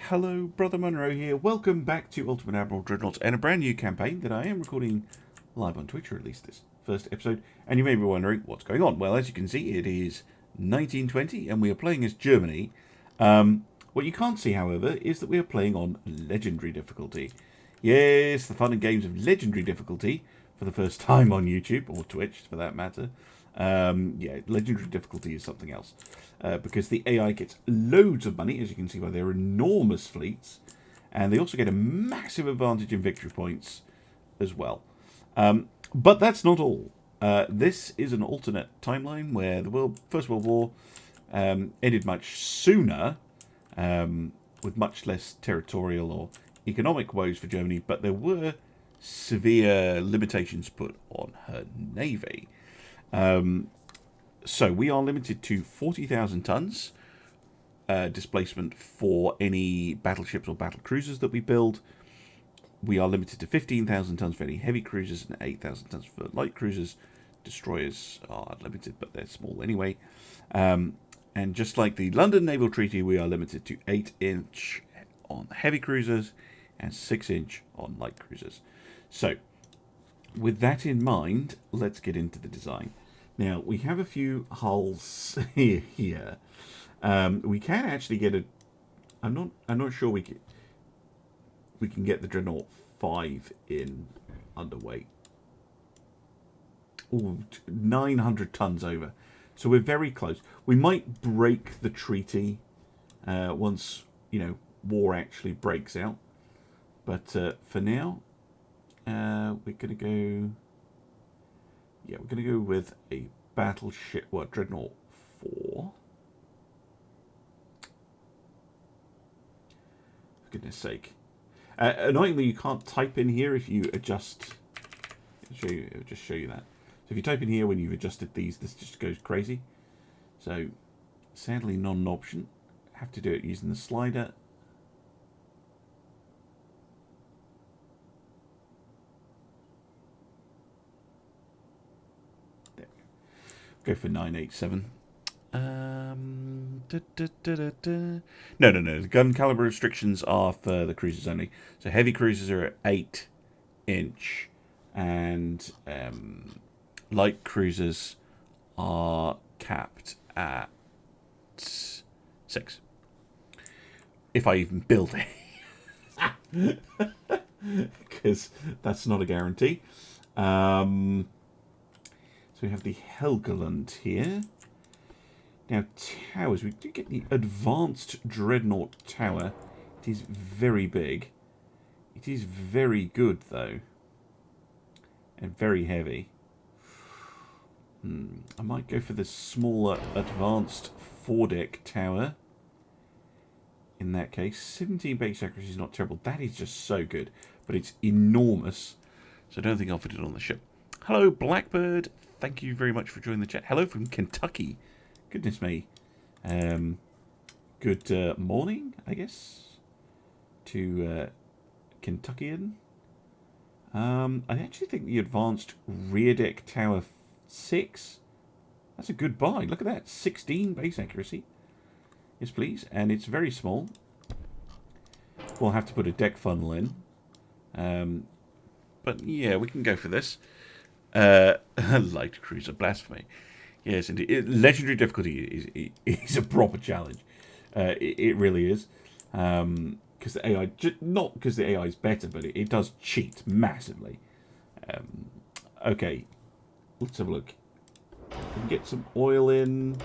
Hello, Brother Monroe here. Welcome back to Ultimate Admiral Dreadnoughts and a brand new campaign that I am recording live on Twitch, or at least this first episode. And you may be wondering what's going on. Well, as you can see, it is 1920 and we are playing as Germany. What you can't see, however, is that we are playing on Legendary difficulty. Yes, the fun and games of Legendary difficulty for the first time on YouTube, or Twitch for that matter. Yeah, Legendary difficulty is something else. Because the AI gets loads of money, as you can see by their enormous fleets, and they also get a massive advantage in victory points as well. But that's not all. This is an alternate timeline where the First World War ended much sooner, with much less territorial or economic woes for Germany, but there were severe limitations put on her navy. So we are limited to 40,000 tons displacement for any battleships or battle cruisers that we build. We are limited to 15,000 tons for any heavy cruisers and 8,000 tons for light cruisers. Destroyers are limited, but they're small anyway. And just like the London Naval Treaty, we are limited to 8-inch on heavy cruisers and 6-inch on light cruisers. So with that in mind, let's get into the design. Now, we have a few hulls here. We can actually get a... I'm not sure we can get the Dreadnought 5 in underweight. Ooh, 900 tons over. So we're very close. We might break the treaty once, you know, war actually breaks out. But for now, we're going to go... Yeah, we're going to go with a battleship, Dreadnought 4. For goodness sake. Annoyingly, you can't type in here if you adjust. It'll just show you that. So if you type in here when you've adjusted these, this just goes crazy. So, sadly, not an option. Have to do it using the slider. Go for 987. No. The gun caliber restrictions are for the cruisers only. So heavy cruisers are at 8-inch, and light cruisers are capped at 6. If I even build it, because that's not a guarantee. So we have the Helgoland here. Now, towers. We do get the advanced Dreadnought tower. It is very big. It is very good, though. And very heavy. I might go for the smaller advanced 4-deck tower. In that case, 17 base accuracy is not terrible. That is just so good. But it's enormous. So I don't think I'll fit it on the ship. Hello, Blackbird. Thank you very much for joining the chat. Hello from Kentucky. Goodness me. Good morning, I guess, to Kentuckian. I actually think the advanced rear deck tower 6, that's a good buy. Look at that. 16 base accuracy. Yes, please. And it's very small. We'll have to put a deck funnel in. But yeah, we can go for this. Light cruiser, blasphemy. Yes, indeed. Legendary difficulty is a proper challenge. It really is. Because the AI, not because the AI is better, but it does cheat massively. Okay, let's have a look. We can get some oil in.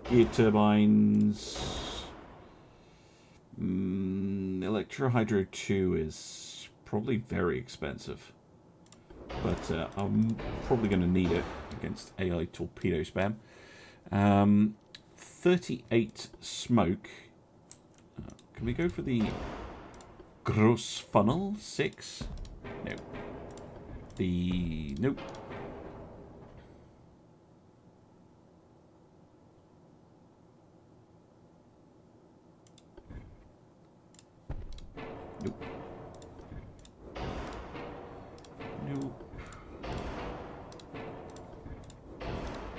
Gear turbines. Electrohydro 2 is probably very expensive. But I'm probably going to need it against AI torpedo spam. 38 smoke. Can we go for the gross funnel 6? No. Nope. Nope. Nope.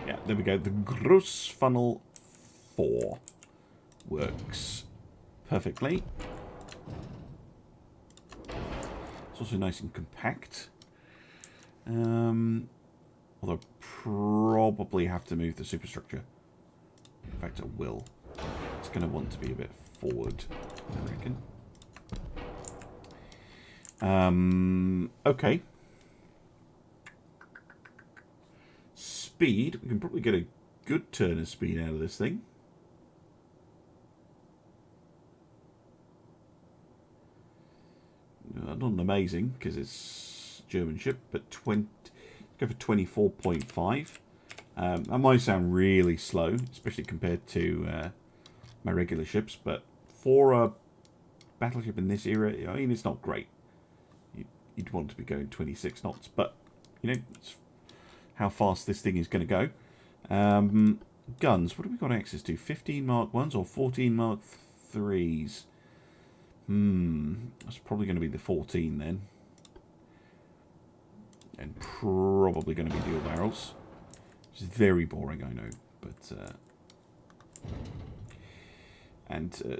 Yeah, there we go. The gross funnel 4 works perfectly. It's also nice and compact. Although probably have to move the superstructure. In fact, I will. It's going to want to be a bit forward, I reckon. Okay. Speed. We can probably get a good turn of speed out of this thing. Not amazing, because it's a German ship, but go for 24.5. That might sound really slow, especially compared to my regular ships, but for a battleship in this era, I mean, it's not great. You'd want to be going 26 knots, but, you know, it's how fast this thing is going to go. Guns, what have we got access to? 15 Mark 1s or 14 Mark 3s? That's probably going to be the 14 then. And probably going to be dual barrels. Which is very boring, I know. But,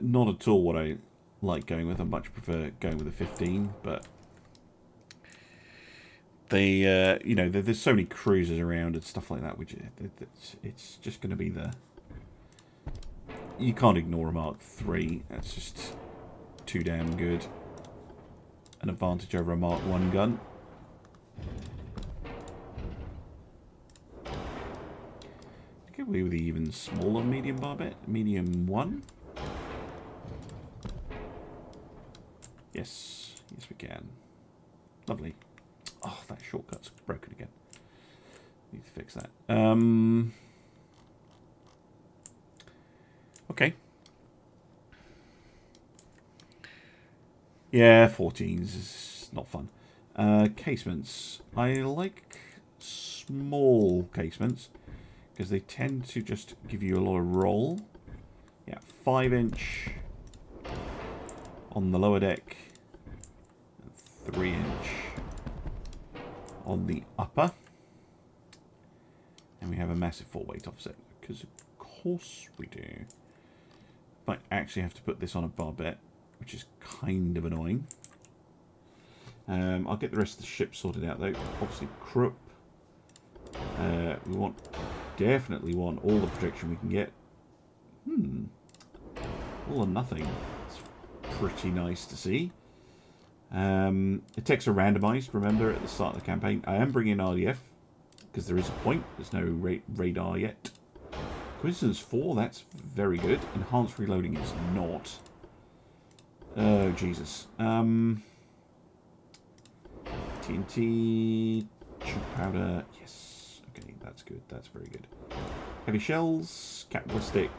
not at all what I like going with. I much prefer going with a 15, but they, you know, there's so many cruisers around and stuff like that, which it's just going to be the... You can't ignore a Mark 3. That's just too damn good. An advantage over a Mark 1 gun. Get away with the even smaller medium barbette. Medium 1. Yes. Yes, we can. Lovely. Oh, that shortcut's broken again. Need to fix that. Okay. Yeah, 14s is not fun. Casements. I like small casements because they tend to just give you a lot of roll. Yeah, 5-inch on the lower deck, 3-inch on the upper, and we have a massive 4-weight offset because of course we do. Might actually have to put this on a barbette, which is kind of annoying. I'll get the rest of the ship sorted out though. Obviously, Krupp. We definitely want all the protection we can get. All or nothing. It's pretty nice to see. Attacks are randomized, remember, at the start of the campaign. I am bringing RDF, because there is a point. There's no radar yet. Coincidence 4, that's very good. Enhanced reloading is not. Oh, Jesus. TNT, tube powder, yes. Okay, that's good, that's very good. Heavy shells, cap ballistic,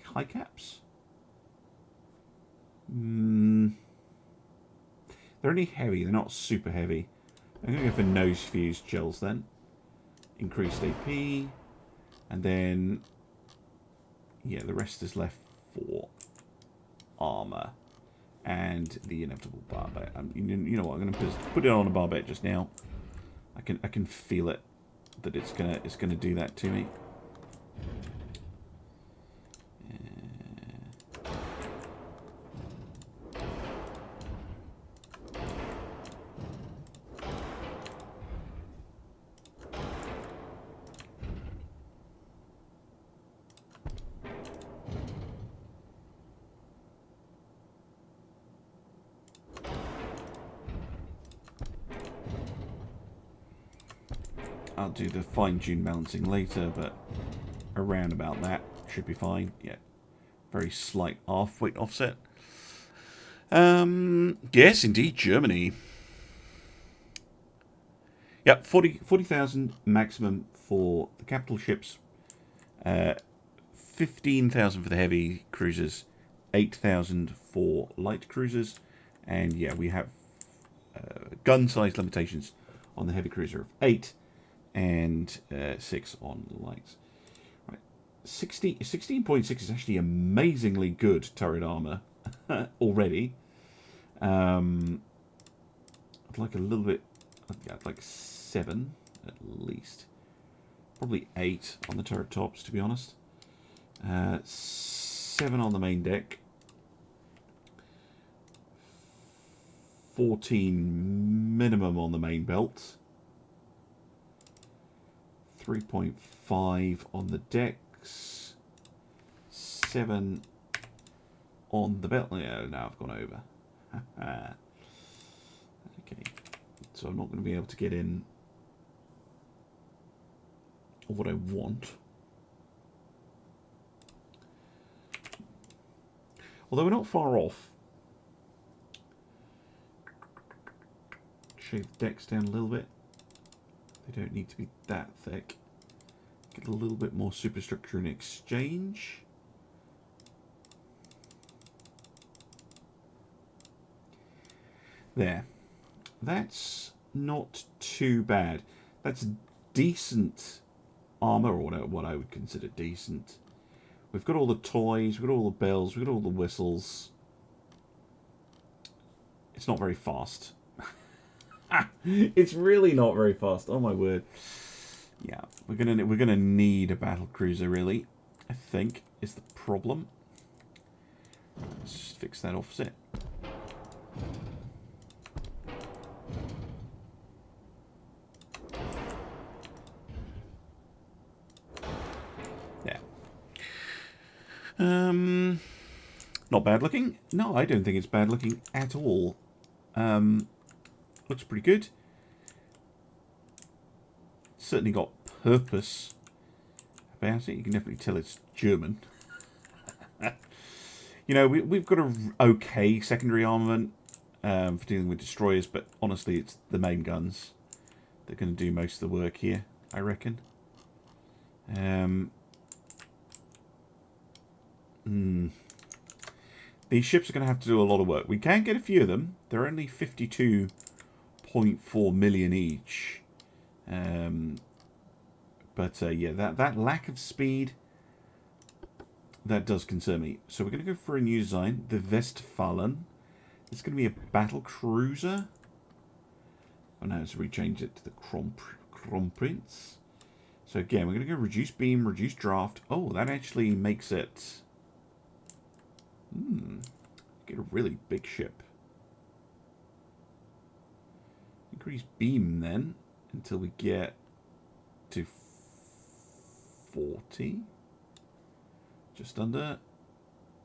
high caps. They're only heavy, they're not super heavy. I'm going to go for nose fused shells then. Increased AP. And then, yeah, the rest is left for armor and the inevitable barbette. You know what? I'm going to put it on a barbette just now. I can feel it that it's gonna do that to me. I'll do the fine-tune balancing later, but around about that should be fine. Yeah, very slight half-weight offset. Yes, indeed, Germany. Yep, 40,000 maximum for the capital ships, 15,000 for the heavy cruisers, 8,000 for light cruisers, and yeah, we have gun size limitations on the heavy cruiser of 8 and 6 on lights. Right, 16.6 is actually amazingly good turret armor already. I'd like a little bit. I'd like 7 at least. Probably 8 on the turret tops, to be honest. 7 on the main deck. 14 minimum on the main belt. 3.5 on the decks. 7 on the belt. Yeah, now I've gone over. Okay, so I'm not going to be able to get in what I want. Although we're not far off. Shave the decks down a little bit. They don't need to be that thick. Get a little bit more superstructure in exchange. There. That's not too bad. That's decent armour, or what I would consider decent. We've got all the toys, we've got all the bells, we've got all the whistles. It's not very fast. It's really not very fast. Oh my word. Yeah, we're gonna need a battle cruiser, really. I think is the problem. Let's just fix that offset. Not bad looking. No, I don't think it's bad looking at all. Looks pretty good. Certainly got purpose about it. You can definitely tell it's German. You know, we've got a okay secondary armament for dealing with destroyers, but honestly, it's the main guns that are going to do most of the work here, I reckon. These ships are going to have to do a lot of work. We can get a few of them. They're only 52.4 million each. But yeah, that lack of speed, that does concern me. So we're going to go for a new design, the Westfalen. It's going to be a battle cruiser. Oh no, so we changed it to the Kronprinz. So again, we're going to go reduce beam, reduce draft. Oh, that actually makes it... get a really big ship. Increase beam then until we get to 40. Just under.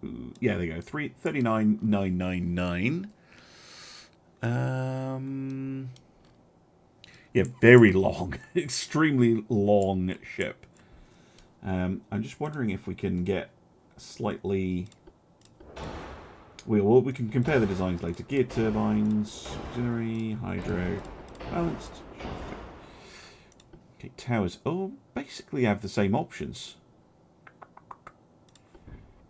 Ooh, yeah, there you go. 39,999. Yeah, very long, extremely long ship. I'm just wondering if we can get slightly. We can compare the designs later. Gear turbines, auxiliary, hydro, balanced. Okay, towers. Oh, basically have the same options.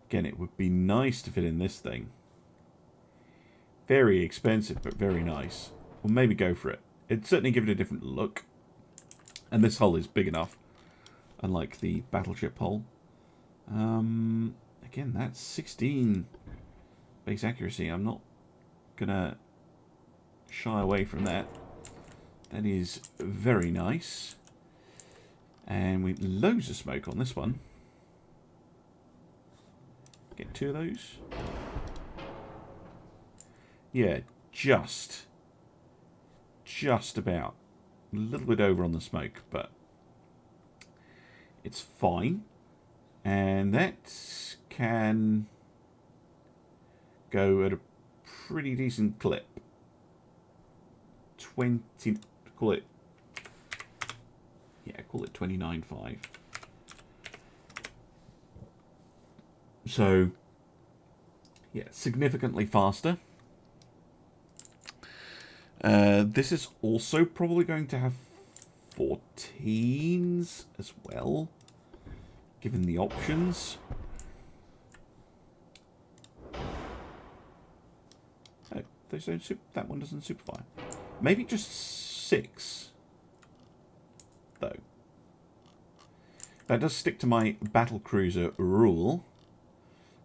Again, it would be nice to fit in this thing. Very expensive, but very nice. We'll maybe go for it. It'd certainly give it a different look. And this hull is big enough, unlike the Battleship hull. Again, that's 16 base accuracy. I'm not gonna shy away from that. That is very nice. And we've loads of smoke on this one. Get 2 of those. Yeah, just about. A little bit over on the smoke, but it's fine. And that can go at a pretty decent clip. 20, call it 29.5. So, yeah, significantly faster. This is also probably going to have 14s as well, given the options. Oh, those don't that one doesn't superfire. Maybe just 6, though. That does stick to my battlecruiser rule,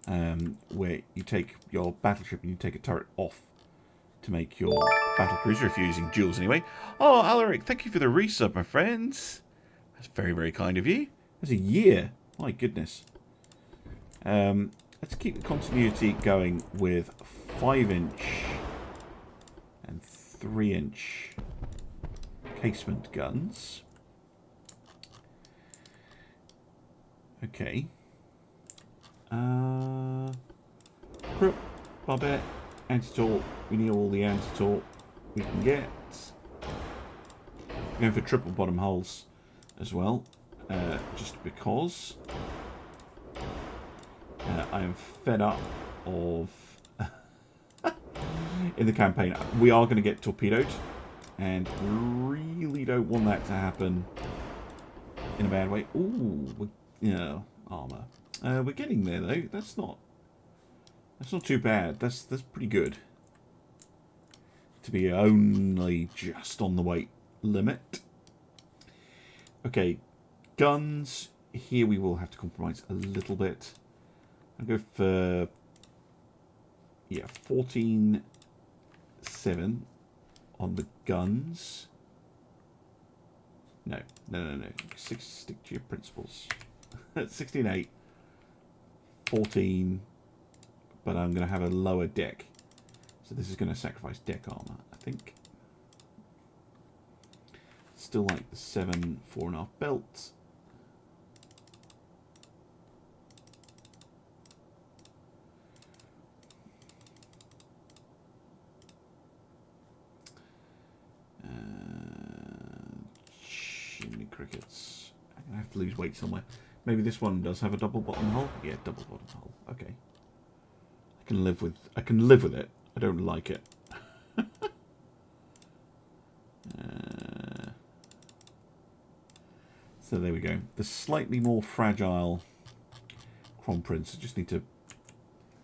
where you take your battleship and you take a turret off to make your battlecruiser, if you're using duels anyway. Oh, Alerik, thank you for the resub, my friends. That's very, very kind of you. That's a year. My goodness. Let's keep the continuity going with 5-inch. And 3-inch casement guns. Okay. Crypt, Barbette, anti-torp. We need all the anti-torp we can get. Going for triple bottom hulls as well, just because I am fed up of in the campaign. We are going to get torpedoed, and really don't want that to happen in a bad way. Ooh, armor. We're getting there though. That's not too bad. That's pretty good to be only just on the weight limit. Okay, guns. Here we will have to compromise a little bit. I'll go for 14.7 on the guns. No. Stick to your principles. 16.8, 14, but I'm going to have a lower deck. So this is going to sacrifice deck armor, I think. Still like the 7, 4.5 belt. Chimney crickets. I'm going to have to lose weight somewhere. Maybe this one does have a double bottom hull. Yeah, double bottom hull. Okay. I can live with it. I don't like it. So there we go. The slightly more fragile Crom Prince. I just need to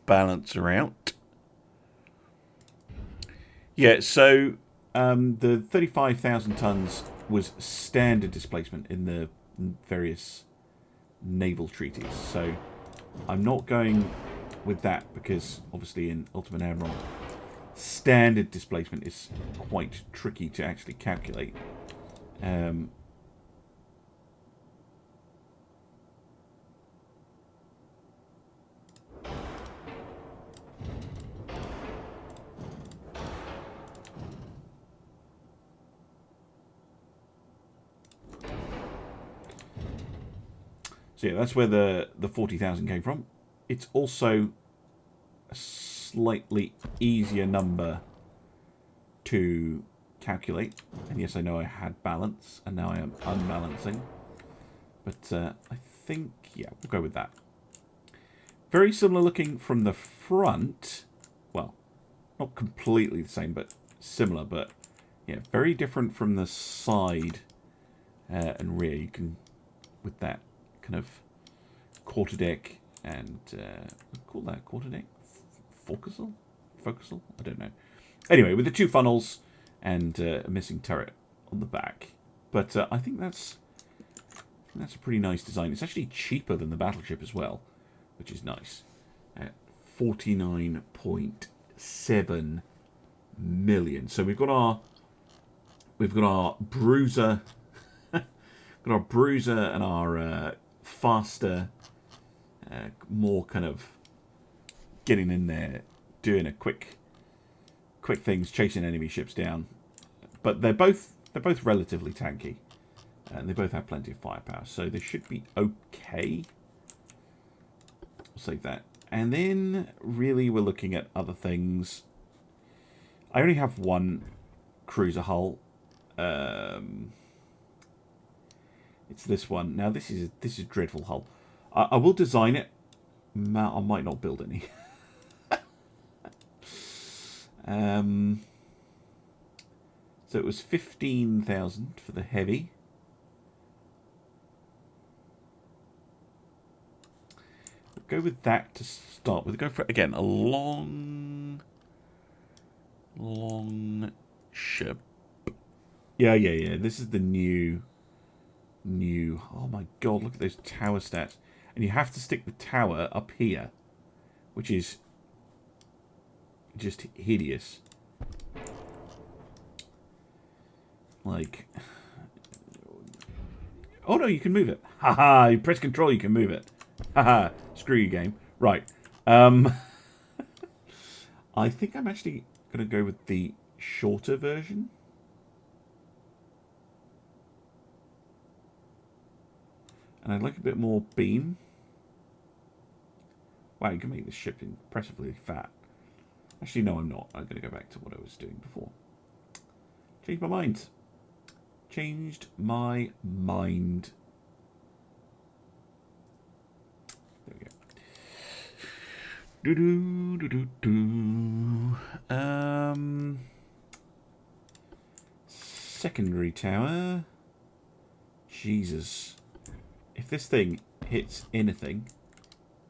balance her out. Yeah, so the 35,000 tons was standard displacement in the various naval treaties. So I'm not going with that because obviously in Ultimate Admiral, standard displacement is quite tricky to actually calculate. So yeah, that's where the 40,000 came from. It's also a slightly easier number to calculate. And yes, I know I had balance, and now I am unbalancing. But I think, yeah, we'll go with that. Very similar looking from the front. Well, not completely the same, but similar. But yeah, very different from the side and rear. You can, with that kind of quarterdeck and call that quarterdeck, forecastle, I don't know. Anyway, with the 2 funnels and a missing turret on the back, but I think that's a pretty nice design. It's actually cheaper than the Battleship as well, which is nice. At 49.7 million. So we've got our bruiser, and our faster, more kind of getting in there, doing a quick things, chasing enemy ships down. But they're both relatively tanky, and they both have plenty of firepower, so they should be okay. We'll save that. And then really we're looking at other things. I only have one cruiser hull. It's this one. Now this is dreadful hull. I will design it. I might not build any. So it was 15,000 for the heavy. We'll go with that to start with. Go for, again, a long ship. Yeah. This is the new. Oh my god, look at those tower stats. And you have to stick the tower up here, which is just hideous. Like, oh no, you can move it. Haha, you press control, you can move it. Haha, screw you, game. Right. I think I'm actually going to go with the shorter version. And I'd like a bit more beam. Wow, you can make this ship impressively fat. Actually, no, I'm not. I'm going to go back to what I was doing before. Changed my mind. Changed my mind. There we go. Secondary tower. Jesus. If this thing hits anything,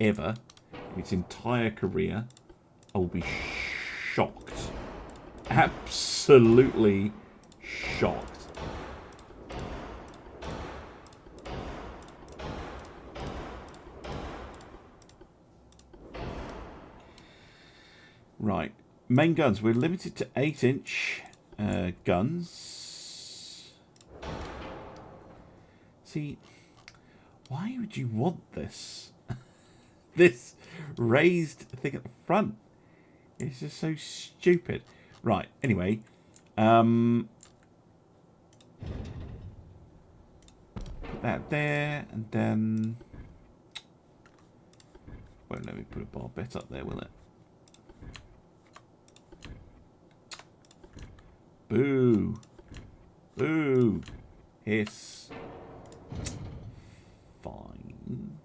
ever, in its entire career, I will be shocked. Absolutely shocked. Right. Main guns. We're limited to 8-inch guns. See, why would you want this? This raised thing at the front. It's just so stupid. Right, anyway. Put that there, and then... Won't let me put a bar bet up there, will it? Boo. Boo. Hiss. Fine.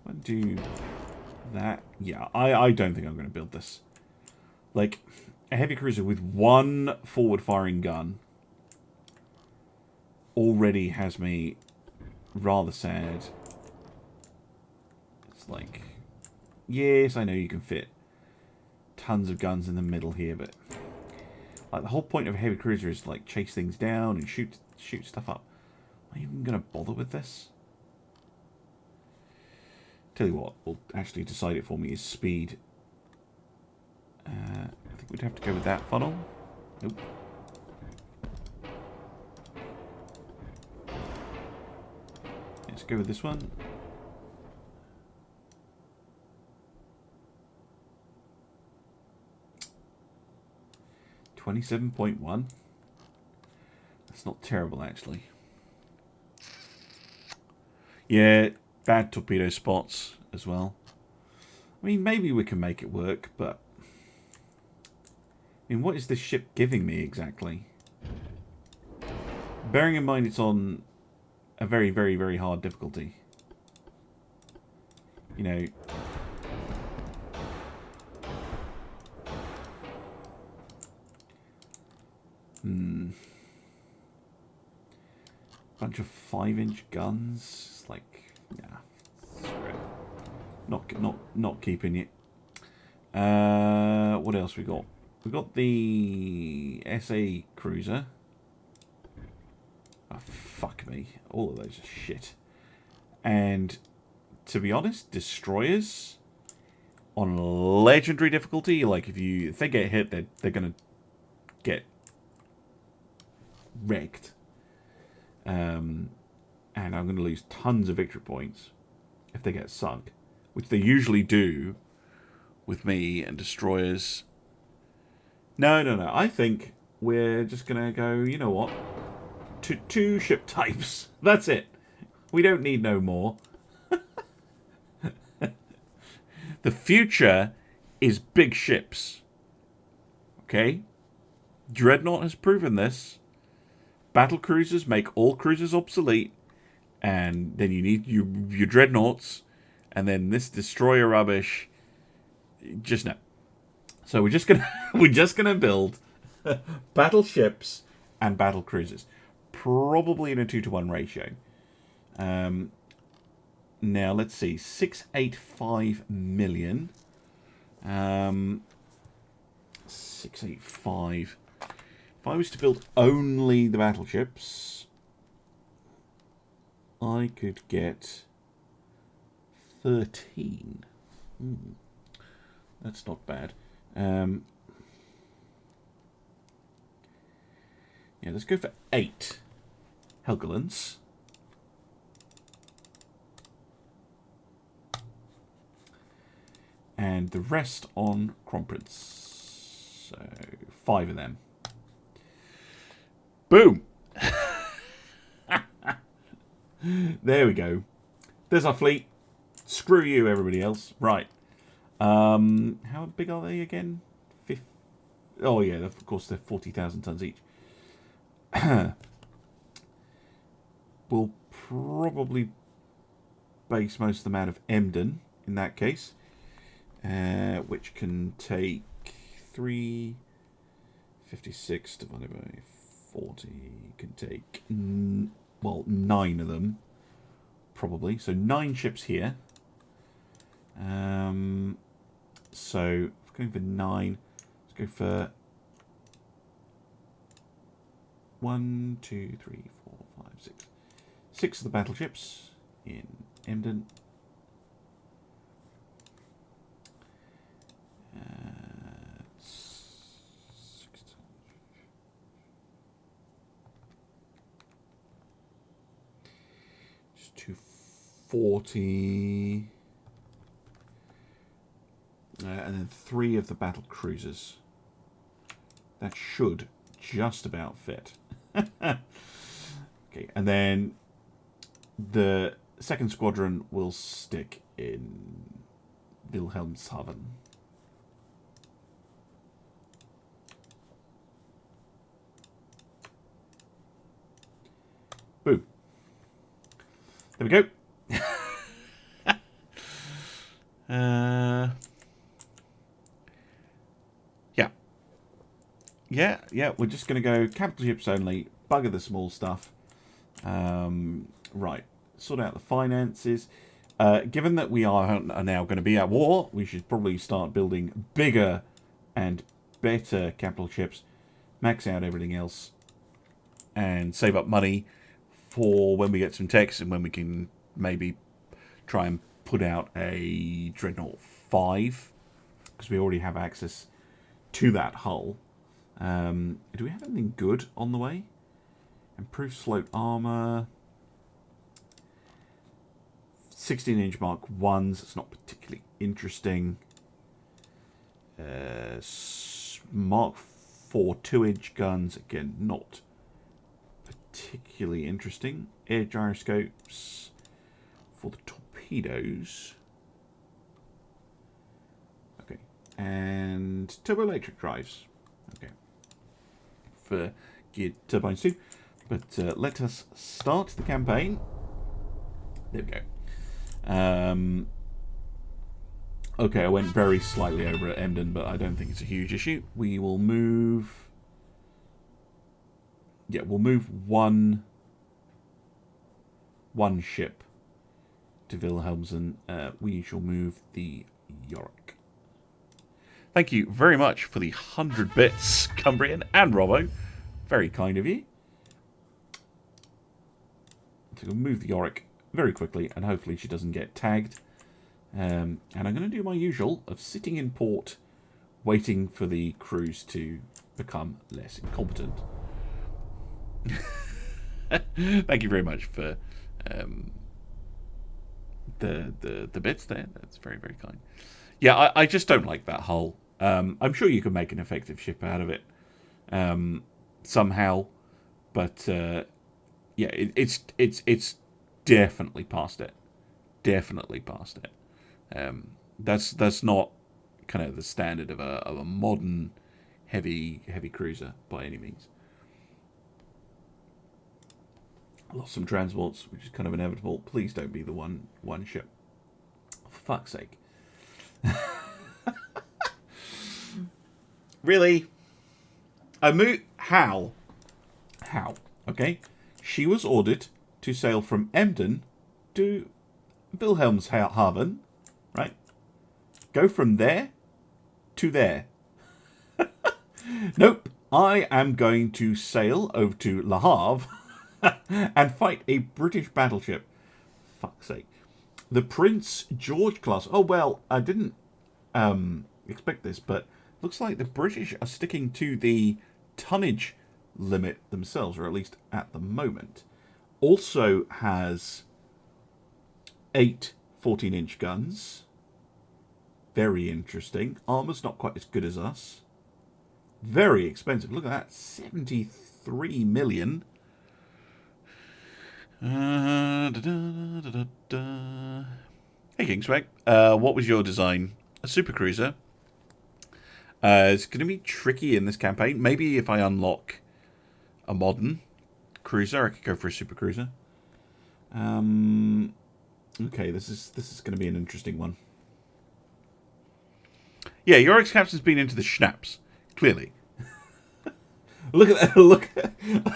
I'll do that. Yeah, I don't think I'm going to build this. Like, a heavy cruiser with one forward-firing gun already has me rather sad. It's like, yes, I know you can fit tons of guns in the middle here, but like the whole point of a heavy cruiser is like chase things down and shoot stuff up. Am I even going to bother with this? Tell you what, will actually decide it for me is speed. I think we'd have to go with that funnel. Nope. Let's go with this one. $27.1. That's not terrible, actually. Yeah, bad torpedo spots as well. I mean, maybe we can make it work, but... I mean, what is this ship giving me exactly? Bearing in mind it's on a very, very, very hard difficulty. You know... Bunch of 5-inch guns. It's like, yeah, screw it. Not keeping it. What else we got? We got the SA cruiser. Oh, fuck me. All of those are shit. And to be honest, destroyers on legendary difficulty. Like if they get hit, they're gonna get wrecked. And I'm going to lose tons of victory points if they get sunk, which they usually do with me and destroyers. No. I think we're just going to go, you know what, to 2 ship types. That's it. We don't need no more. The future is big ships. Okay? Dreadnought has proven this. Battle cruisers make all cruisers obsolete, and then you need your dreadnoughts, and then this destroyer rubbish. Just no. So we're just gonna build battleships and battle cruisers, probably in a 2-to-1 ratio. Now let's see, 685 million. 685. If I was to build only the battleships, I could get 13. That's not bad. Yeah, let's go for 8 Helgolands. And the rest on Crown Prince. So 5 of them. Boom! There we go. There's our fleet. Screw you, everybody else. Right. How big are they again? Oh, yeah, of course, they're 40,000 tons each. We'll probably base most of them out of Emden, in that case. Which can take 356 divided by 40. Can take, well, 9 of them, probably. So 9 ships here. So, going for 9. Let's go for 1, 2, 3, 4, 5, 6. 6 of the battleships in Emden. Just 240. And then 3 of the battle cruisers. That should just about fit. Okay, and then the second squadron will stick in Wilhelmshaven. Boom. There we go. Yeah, we're just going to go capital ships only, bugger the small stuff. Right, sort out the finances. Given that we are now going to be at war, we should probably start building bigger and better capital ships, max out everything else, and save up money for when we get some techs and when we can maybe try and put out a Dreadnought 5, because we already have access to that hull. Do we have anything good on the way? Improved slope armor. 16-inch Mark 1s. It's not particularly interesting. Mark 4 2-inch guns. Again, not particularly interesting. Air gyroscopes for the torpedoes. Okay. And turboelectric drives. Okay. For geared turbines too. But let us start the campaign. There we go. Okay, I went very slightly over at Emden, but I don't think it's a huge issue. We will move... Yeah, we'll move one ship to Wilhelmsen. We shall move the Yorick. Thank you very much for the 100 bits, Cumbrian and Robbo. Very kind of you. So we'll move the Yorick very quickly, and hopefully she doesn't get tagged. And I'm going to do my usual of sitting in port, waiting for the crews to become less incompetent. Thank you very much for the bits there. That's very, very kind. Yeah, I just don't like that hull. I'm sure you can make an effective ship out of it somehow, but yeah, it's definitely past it. Definitely past it. That's not kind of the standard of a modern heavy cruiser by any means. Lost some transports, which is kind of inevitable. Please don't be the one ship. For fuck's sake. Really? How? Okay. She was ordered to sail from Emden to Wilhelmshaven, right? Go from there to there. Nope. I am going to sail over to Le Havre and fight a British battleship. Fuck's sake. The Prince George class. Oh, well, I didn't expect this, but looks like the British are sticking to the tonnage limit themselves, or at least at the moment. Also has 8 14-inch guns. Very interesting. Armor's not quite as good as us. Very expensive. Look at that. 73 million. Da, da, da, da, da. Hey, Kingswag. What was your design? A supercruiser. It's going to be tricky in this campaign. Maybe if I unlock a modern cruiser, I could go for a supercruiser. Okay, this is going to be an interesting one. Yeah, your ex-captain's been into the schnapps, clearly. Look at that! Look,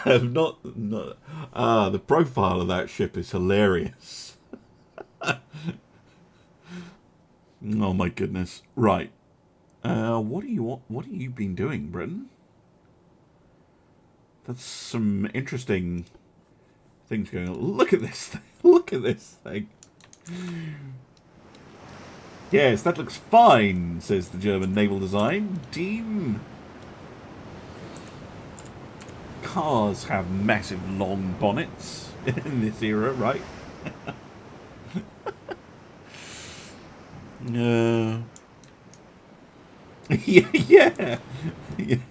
I'm not. The profile of that ship is hilarious. Oh my goodness! Right, what have you been doing, Britain? That's some interesting things going on. Look at this thing. Look at this thing. Yes, that looks fine, says the German naval design team. Cars have massive long bonnets in this era, right? Yeah.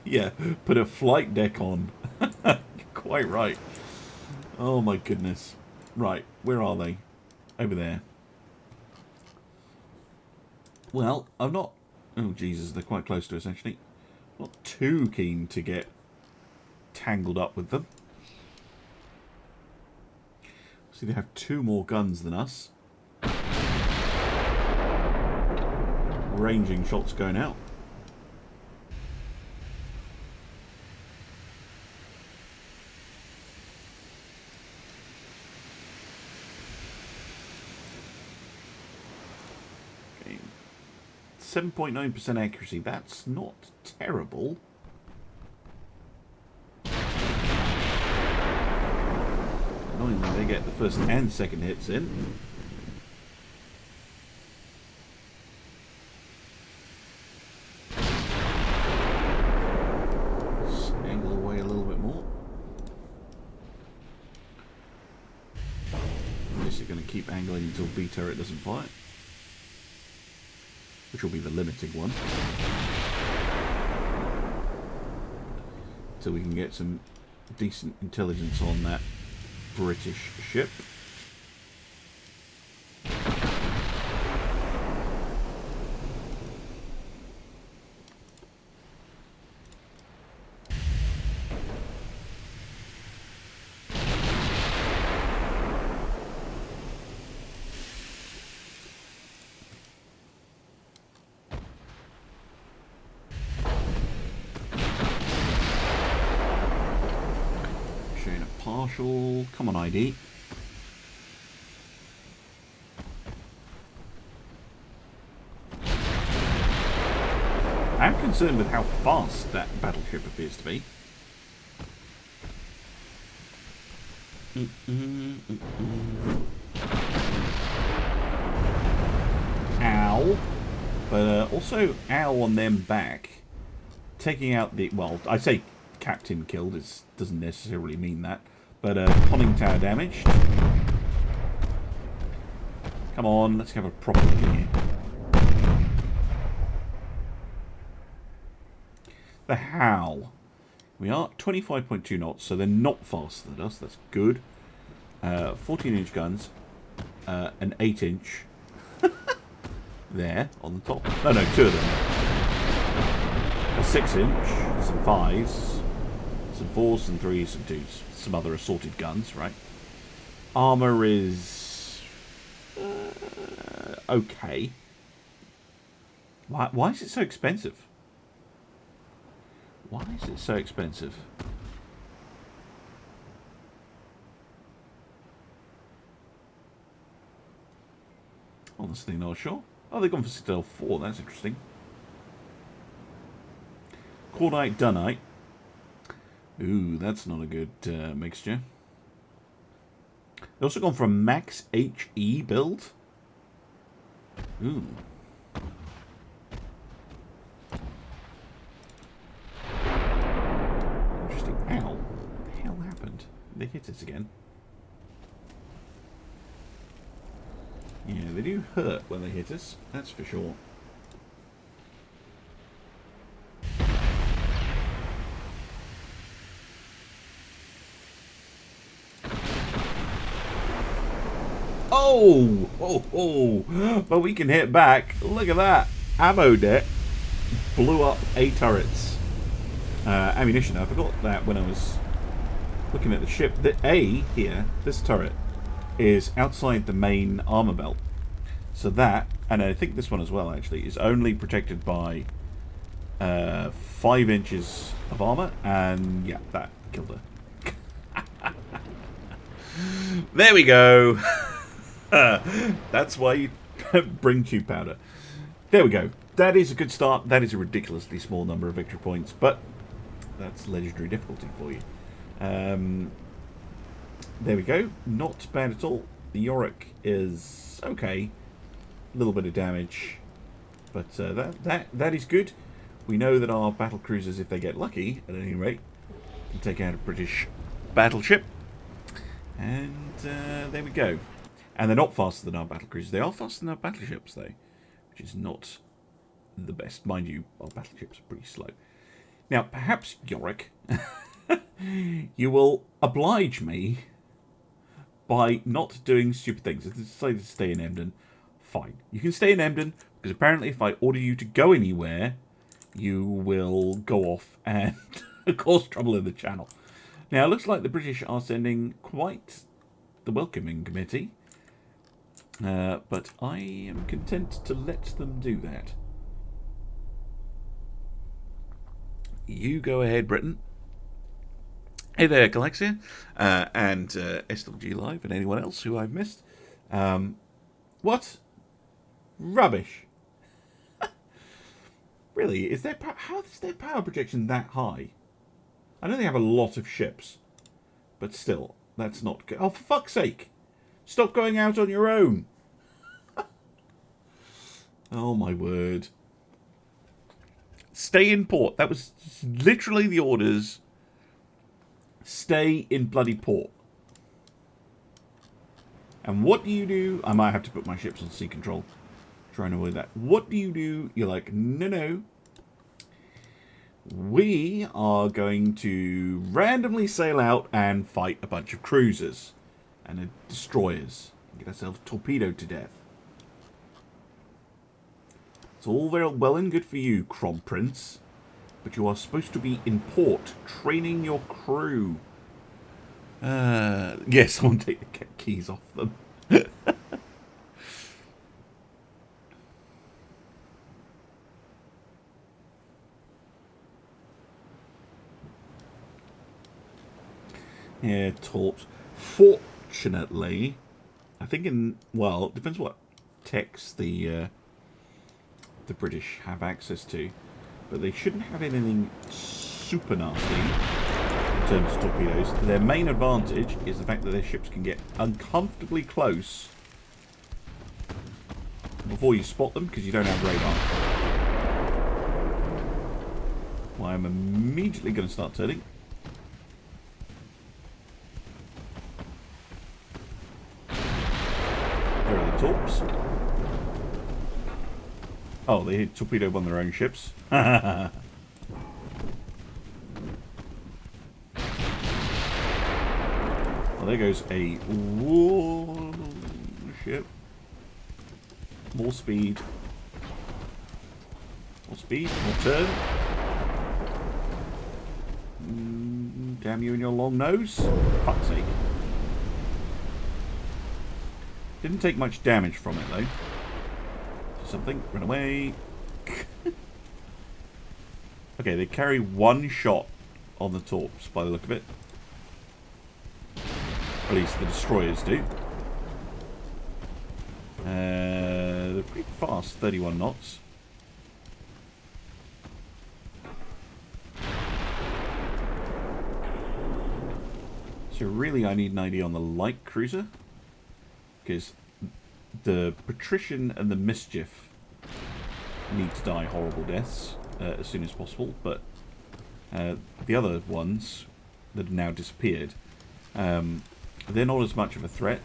Yeah. Put a flight deck on. Quite right. Oh my goodness. Right, where are they? Over there. Well, I'm not... Oh, Jesus, they're quite close to us, actually. Not too keen to get tangled up with them. See, they have 2 more guns than us. Ranging shots going out. Okay. 7.9% accuracy. That's not terrible. Annoyingly, they get the first and second hits in. Just angle away a little bit more. I guess you're going to keep angling until B turret doesn't fire, which will be the limiting one. So we can get some decent intelligence on that British ship. Showing a partial. Come on, ID. I'm concerned with how fast that battleship appears to be. Ow. But also, ow on them back. Taking out the... Well, I say captain killed. It doesn't necessarily mean that. But conning tower damaged. Come on, let's have a proper look in here. The Rahl. We are 25.2 knots, so they're not faster than us. That's good. 14-inch guns. An 8-inch. There, on the top. No, 2 of them. A 6-inch. Some 5s. Some 4s, some 3s, some 2s. Some other assorted guns, right? Armour is... okay. Why is it so expensive? Why is it so expensive? Honestly, not sure. Oh, they've gone for Citadel 4. That's interesting. Cordite, Dunite. Ooh, that's not a good mixture. They've also gone for a Max HE build. Ooh. Interesting. Ow. What the hell happened? They hit us again. Yeah, they do hurt when they hit us. That's for sure. Oh! Oh! Oh! But we can hit back. Look at that. Ammo deck blew up A turrets. Ammunition. I forgot that when I was looking at the ship. The A here, this turret, is outside the main armor belt. So that, and I think this one as well actually, is only protected by 5 inches of armor. And yeah, that killed her. There we go. That's why you bring tube powder. There we go. That is a good start. That is a ridiculously small number of victory points, but that's legendary difficulty for you. There we go. Not bad at all. The Alerik is okay. A little bit of damage, but that is good. We know that our battle cruisers, if they get lucky, at any rate, can take out a British battleship. And there we go. And they're not faster than our battle cruisers. They are faster than our battleships, though, which is not the best. Mind you, our battleships are pretty slow. Now, perhaps, Alerik, you will oblige me by not doing stupid things. If you decide to stay in Emden, fine. You can stay in Emden, because apparently if I order you to go anywhere, you will go off and cause trouble in the channel. Now, it looks like the British are sending quite the welcoming committee, but I am content to let them do that. You go ahead, Britain. Hey there, Galaxia, and SWG Live, and anyone else who I've missed. What? Rubbish. Really? How is their power projection that high? I know they have a lot of ships, but still, that's not good. Oh, for fuck's sake! Stop going out on your own! Oh, my word. Stay in port. That was literally the orders. Stay in bloody port. And what do you do? I might have to put my ships on sea control. Trying to avoid that. What do you do? You're like, no. We are going to randomly sail out and fight a bunch of cruisers and destroyers. Get ourselves torpedoed to death. It's all very well and good for you, Crom Prince, but you are supposed to be in port, training your crew. Yes, I want to take the keys off them. Yeah, torps. Fortunately, I think well, it depends what techs the British have access to, but they shouldn't have anything super nasty in terms of torpedoes. Their main advantage is the fact that their ships can get uncomfortably close before you spot them, because you don't have radar. Well, I'm immediately going to start turning. There are the torps. Oh, they torpedoed one of their own ships. Well, there goes a warship. More speed. More speed, more turn. Damn you and your long nose. For fuck's sake. Didn't take much damage from it, though. Something. Run away. Okay, they carry one shot on the torps, by the look of it. At least the destroyers do. They're pretty fast, 31 knots. So really I need an idea on the light cruiser, because the Patrician and the Mischief need to die horrible deaths as soon as possible, but the other ones that have now disappeared, they're not as much of a threat.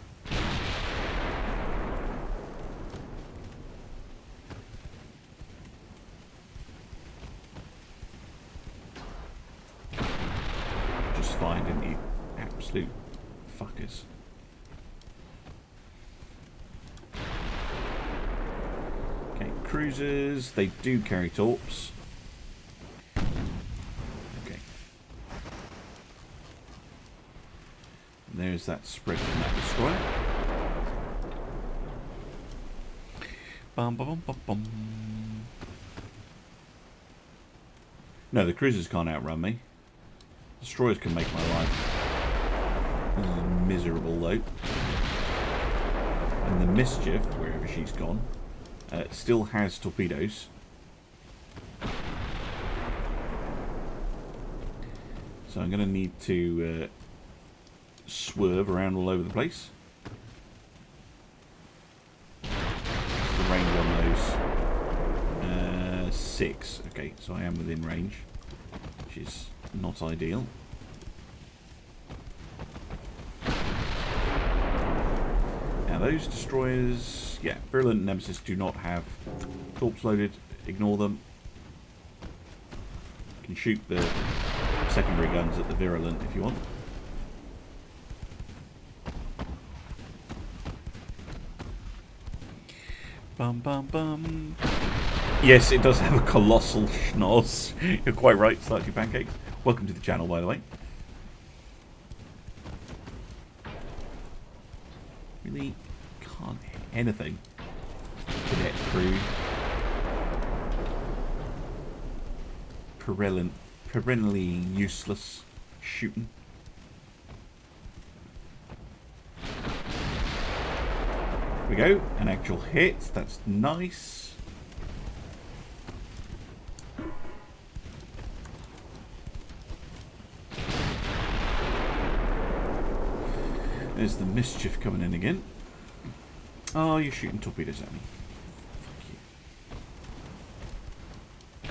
Just fine, didn't you? Absolute fuckers. cruisers. They do carry torps. Okay. And there's that spread from that destroyer. Bum, bum, bum, bum. No, the cruisers can't outrun me. Destroyers can make my life miserable, though. And the Mischief, wherever she's gone, still has torpedoes. So I'm going to need to swerve around all over the place. What's the range on those? 6. Okay, so I am within range, which is not ideal. Now those destroyers, yeah, Virulent and Nemesis do not have torps loaded. Ignore them. You can shoot the secondary guns at the Virulent if you want. Bum bum bum. Yes, it does have a colossal schnoz. You're quite right, Slightly Pancakes. Welcome to the channel, by the way. Really can't hit anything. Cadet crew. Perennially useless shooting. There we go, an actual hit. That's nice. There's the Mischief coming in again. Oh, you're shooting torpedoes at me. Fuck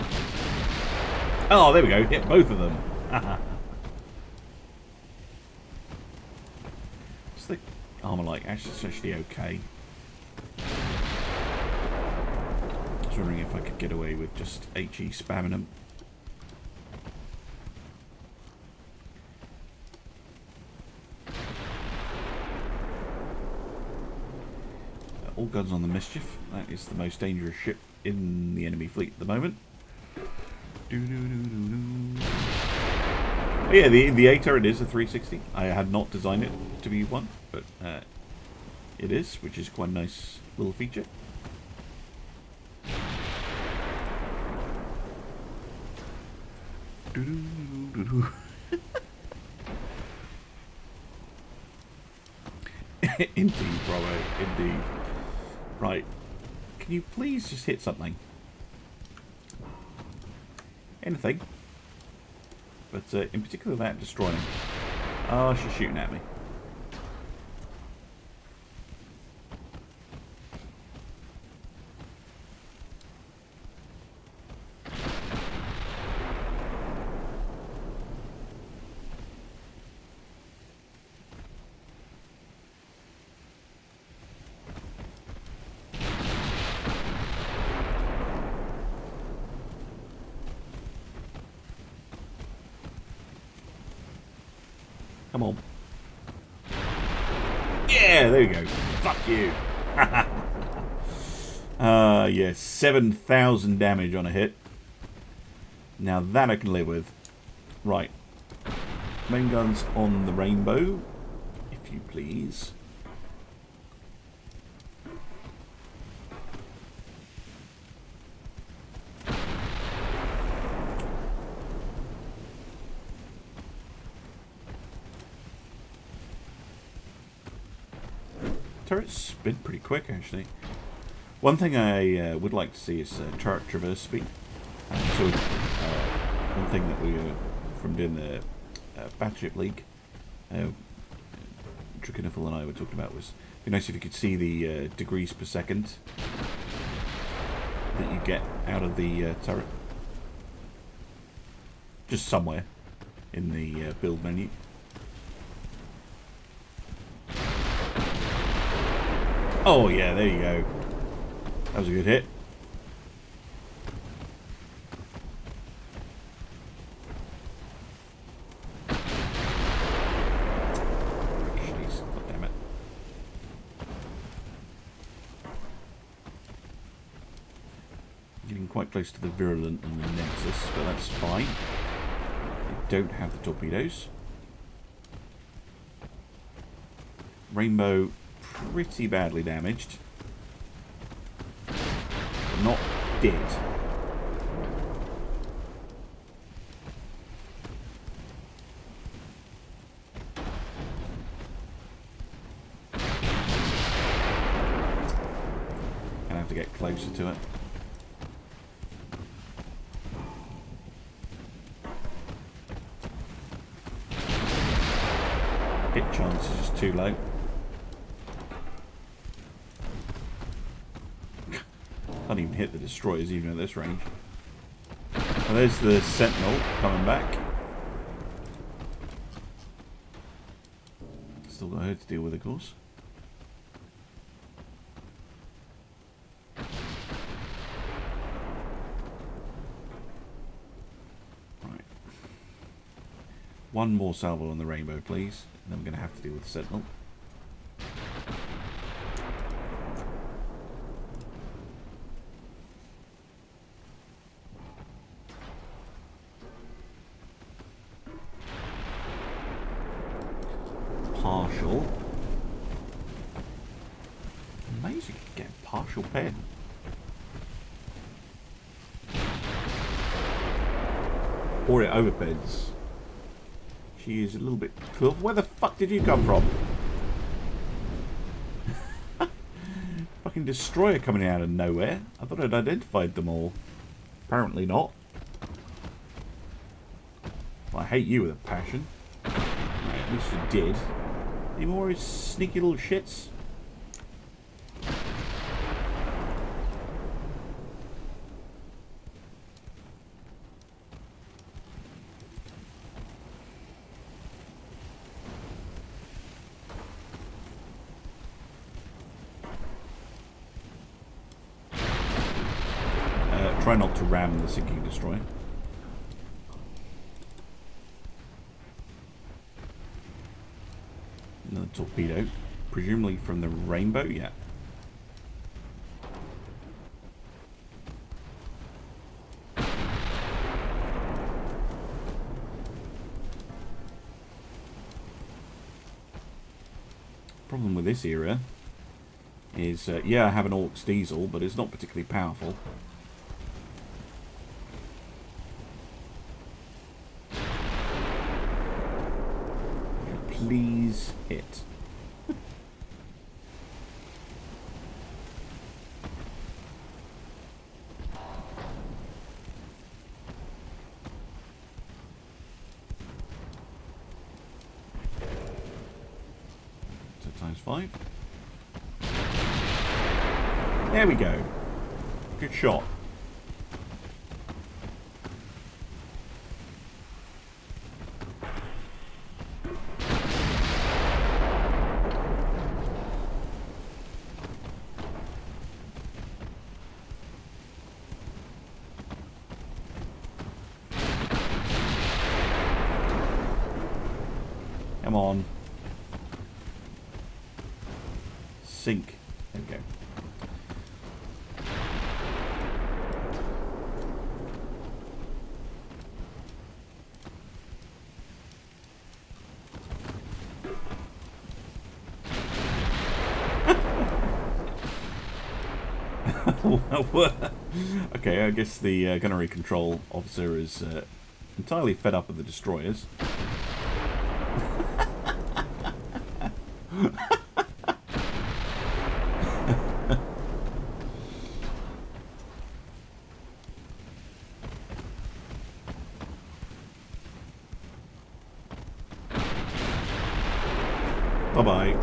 you. Oh, there we go. Hit both of them. What's the armor like? Actually, it's actually okay. I was wondering if I could get away with just HE spamming them. All guns on the Mischief. That is the most dangerous ship in the enemy fleet at the moment. Oh, yeah, the A turret is a 360. I had not designed it to be one, but it is, which is quite a nice little feature. Indeed, Bravo. Indeed. Right. Can you please just hit something? Anything. But in particular that destroying. Oh, she's shooting at me. Come on. Yeah, there you go. Fuck you. Yes, 7,000 damage on a hit. Now that I can live with. Right. Main guns on the Rainbow, if you please. Turrets spin pretty quick, actually. One thing I would like to see is turret traverse speed. So one thing that we from doing the Battleship League, Treefrog and I were talking about was it'd be nice if you could see the degrees per second that you get out of the turret. Just somewhere in the build menu. Oh yeah, there you go. That was a good hit. Jeez, God damn it. quite close to the Virulent and the Nemesis, but that's fine. They don't have the torpedoes. Rainbow pretty badly damaged. But not dead. Gonna have to get closer to it. Hit chance is just too low. Can't even hit the destroyers even at this range. And there's the Sentinel coming back. Still got her to deal with, of course. Right. One more salvo on the Rainbow, please. And then we're going to have to deal with the Sentinel. Partial. Amazing, you can get a partial pen. Or it overpens. She is a little bit cool. Where the fuck did you come from? Fucking destroyer coming out of nowhere. I thought I'd identified them all. Apparently not. Well, I hate you with a passion. Right, at least you did. Any more sneaky little shits? Try not to ram the sinking destroyer. Another torpedo. Presumably from the Rainbow, yeah. Problem with this era is, yeah, I have an Orcs diesel, but it's not particularly powerful. Please hit. So ×5. There we go. Good shot. Come on. Sink. There we go. Okay, I guess the gunnery control officer is entirely fed up with the destroyers. Bye-bye.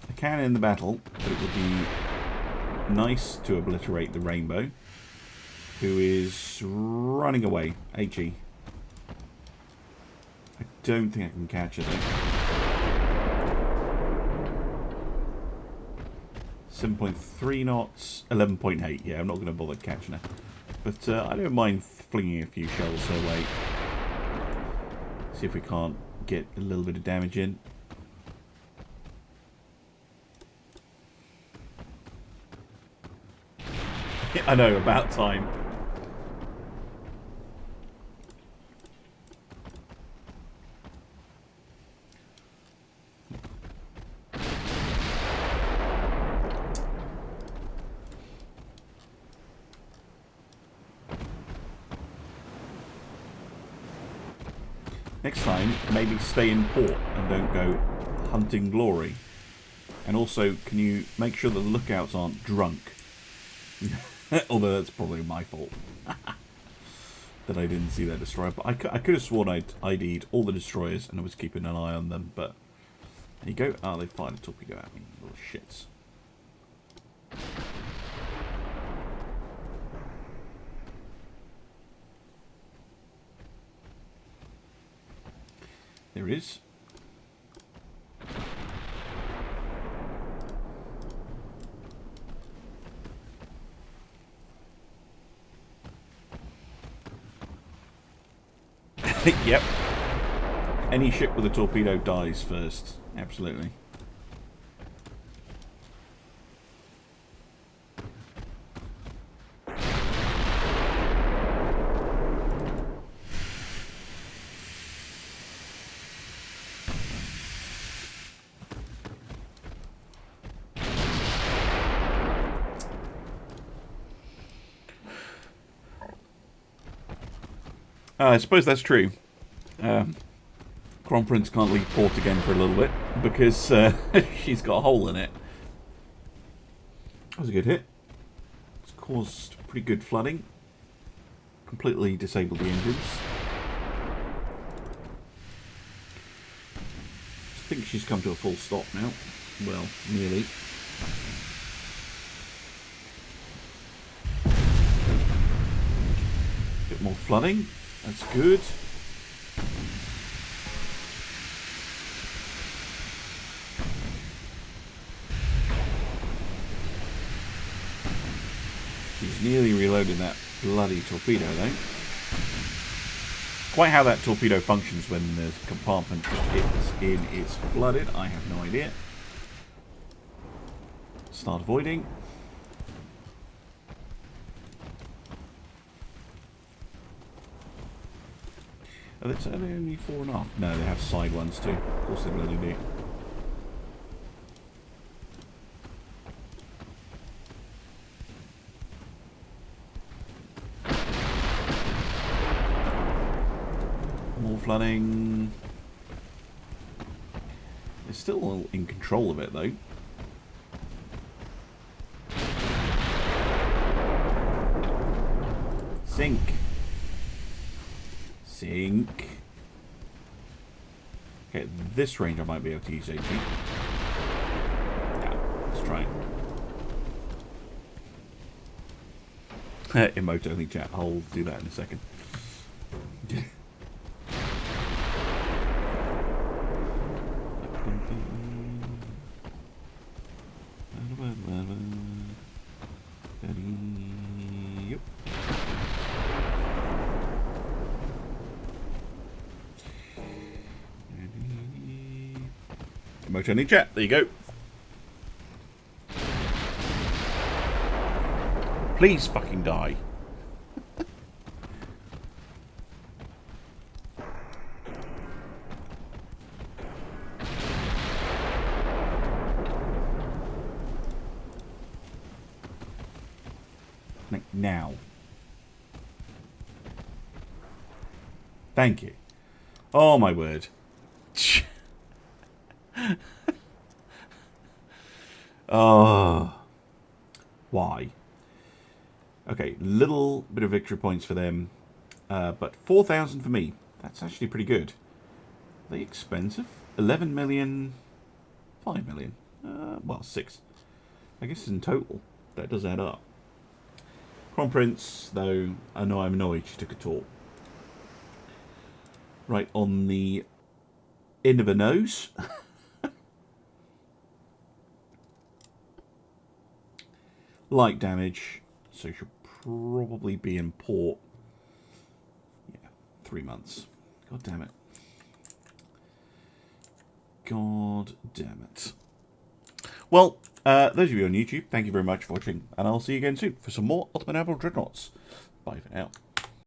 I can end the battle, but it would be nice to obliterate the Rainbow, who is running away. HE. I don't think I can catch her though. 7.3 knots, 11.8. Yeah, I'm not going to bother catching her. But I don't mind flinging a few shells her way. See if we can't get a little bit of damage in. I know, about time. Next time, maybe stay in port and don't go hunting glory. And also, can you make sure that the lookouts aren't drunk? Although that's probably my fault. That I didn't see that destroyer. But I could have sworn I'd ID'd all the destroyers and I was keeping an eye on them. But there you go. Oh, they fired a torpedo at me. Little shits. There it is. Yep. Any ship with a torpedo dies first. Absolutely. I suppose that's true. Crown Prince can't leave port again for a little bit because she's got a hole in it. That was a good hit. It's caused pretty good flooding. Completely disabled the engines. I think she's come to a full stop now. Well, nearly. Bit more flooding. That's good. She's nearly reloaded that bloody torpedo, though. Quite how that torpedo functions when the compartment it's in is flooded, I have no idea. Start avoiding. Are they only 4.5? No, they have side ones too. Of course they bloody do. More flooding. They're still in control of it though. Sink. Sink. Okay, at this range I might be able to use AT. Yeah, let's try it. Emote only chat. I'll do that in a second. Emote only chat. There you go. Please fucking die. Now. Thank you. Oh my word. Oh. Why? Okay, little bit of victory points for them. But 4,000 for me. That's actually pretty good. Are they expensive? 11 million. 5 million. Well, 6. I guess in total. That does add up. Crown Prince, though, I know I'm annoyed she took a tour. Right on the end of her nose. Light damage, so she'll probably be in port. Yeah, 3 months. God damn it. God damn it. Well, those of you on YouTube, thank you very much for watching, and I'll see you again soon for some more Ultimate Admiral Dreadnoughts. Bye for now.